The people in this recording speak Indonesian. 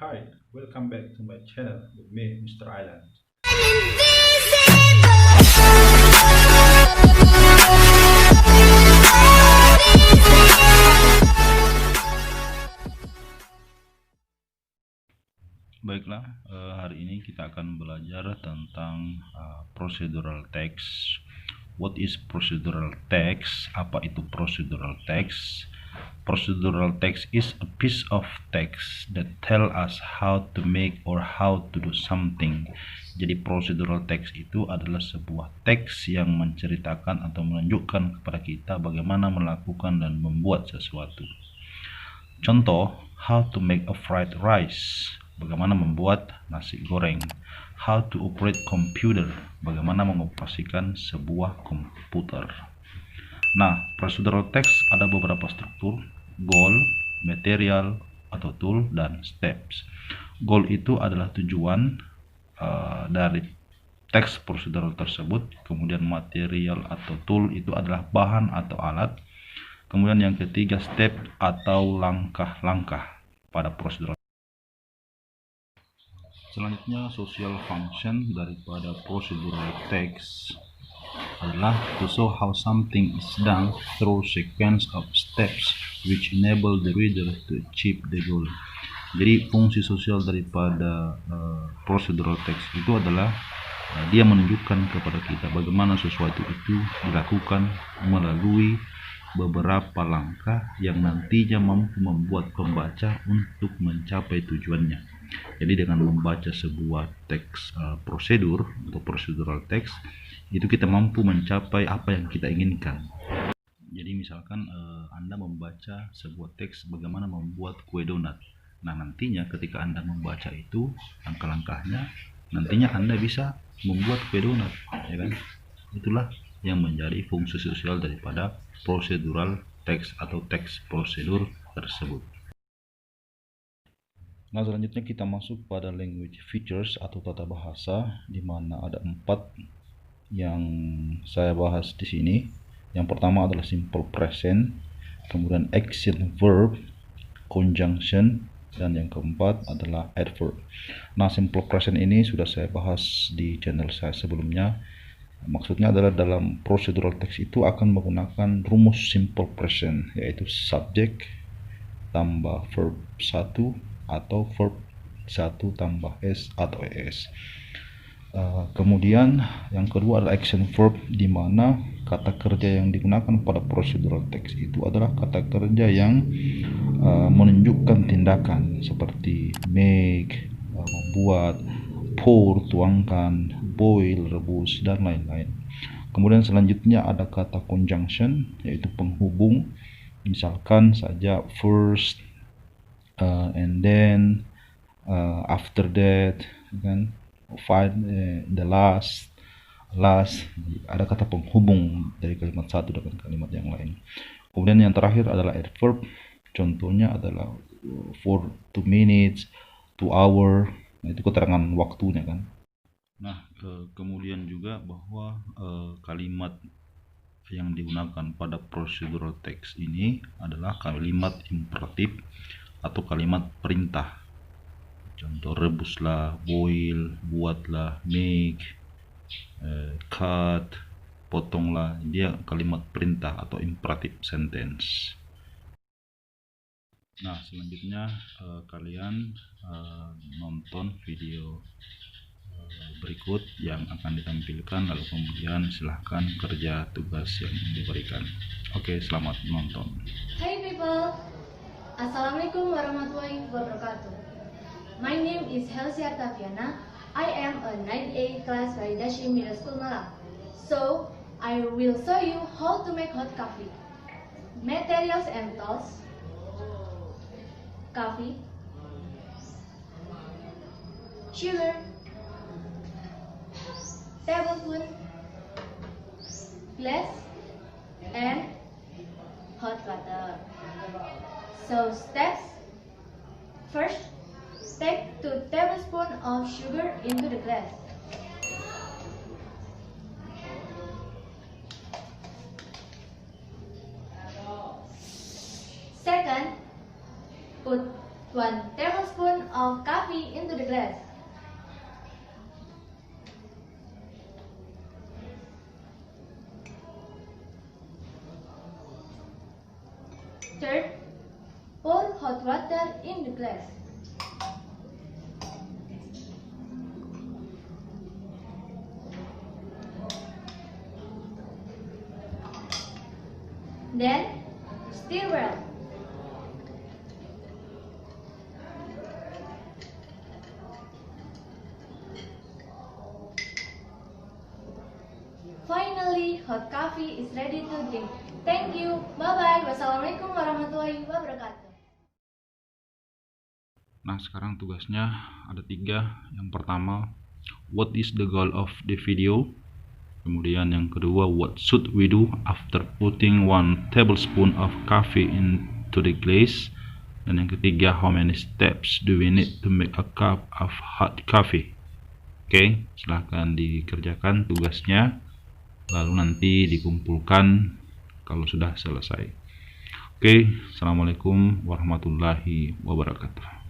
Hi, welcome back to my channel with me, Mr. Island. Baiklah, hari ini kita akan belajar tentang procedural text. What is procedural text? Apa itu procedural text? Procedural text is a piece of text that tell us how to make or how to do something. Jadi procedural text itu adalah sebuah teks yang menceritakan atau menunjukkan kepada kita bagaimana melakukan dan membuat sesuatu. Contoh, how to make a fried rice, bagaimana membuat nasi goreng. How to operate computer, bagaimana mengoperasikan sebuah komputer. Nah, procedural text ada beberapa struktur: goal, material atau tool, dan steps. Goal itu adalah tujuan dari teks procedural tersebut. Kemudian material atau tool itu adalah bahan atau alat. Kemudian yang ketiga, step atau langkah-langkah pada procedural. Selanjutnya, social function daripada procedural text adalah to show how something is done through sequence of steps which enable the reader to achieve the goal. Jadi fungsi sosial daripada procedural text itu adalah dia menunjukkan kepada kita bagaimana sesuatu itu dilakukan melalui beberapa langkah yang nantinya mampu membuat pembaca untuk mencapai tujuannya. Jadi dengan membaca sebuah teks prosedur atau procedural text, itu kita mampu mencapai apa yang kita inginkan. Jadi misalkan Anda membaca sebuah teks bagaimana membuat kue donat. Nah, nantinya ketika Anda membaca itu langkah-langkahnya, nantinya Anda bisa membuat kue donat, ya kan? Itulah yang menjadi fungsi sosial daripada procedural text atau teks prosedur tersebut. Nah, selanjutnya kita masuk pada language features atau tata bahasa, di mana ada 4 yang saya bahas di sini. Yang pertama adalah simple present, kemudian action verb, conjunction, dan yang keempat adalah adverb. Nah, simple present ini sudah saya bahas di channel saya sebelumnya. Maksudnya adalah dalam procedural text itu akan menggunakan rumus simple present, yaitu subject tambah verb 1 atau verb 1 tambah s atau es. Kemudian yang kedua adalah action verb, di mana kata kerja yang digunakan pada procedural text itu adalah kata kerja yang menunjukkan tindakan seperti make, membuat, pour, tuangkan, boil, rebus, dan lain-lain. Kemudian selanjutnya ada kata conjunction, yaitu penghubung. Misalkan saja first, and then, after that, kan, the last. Ada kata penghubung dari kalimat satu dengan kalimat yang lain. Kemudian yang terakhir adalah adverb. Contohnya adalah for 2 minutes, 2 hour. Nah, itu keterangan waktunya kan. Nah, kemudian juga bahwa kalimat yang digunakan pada procedural text ini adalah kalimat imperatif atau kalimat perintah. Contoh, rebuslah, boil, buatlah, make, cut, potonglah. Dia kalimat perintah atau imperative sentence. Nah, selanjutnya kalian nonton video berikut yang akan ditampilkan, lalu kemudian silahkan kerja tugas yang diberikan. Oke, selamat menonton. Hey people, Assalamualaikum warahmatullahi wabarakatuh. My name is Helsi Artaviana. I am a 9A class Validasi Middle School Malang. So, I will show you how to make hot coffee. Materials and tools: coffee, sugar, tablespoon, glass, and hot water. So steps: first, take 2 tablespoons of sugar into the glass. Second, put 1 tablespoon of of coffee into the glass. Third, pour hot water in the glass. Then, stir well. Finally, hot coffee is ready to drink. Thank you. Bye-bye. Wassalamualaikum warahmatullahi wabarakatuh. Nah, sekarang tugasnya ada 3. Yang pertama, what is the goal of the video? Kemudian yang kedua, what should we do after putting 1 tablespoon of coffee into the glass? Dan yang ketiga, how many steps do we need to make a cup of hot coffee? Oke, silahkan dikerjakan tugasnya, lalu nanti dikumpulkan kalau sudah selesai. Oke, assalamualaikum warahmatullahi wabarakatuh.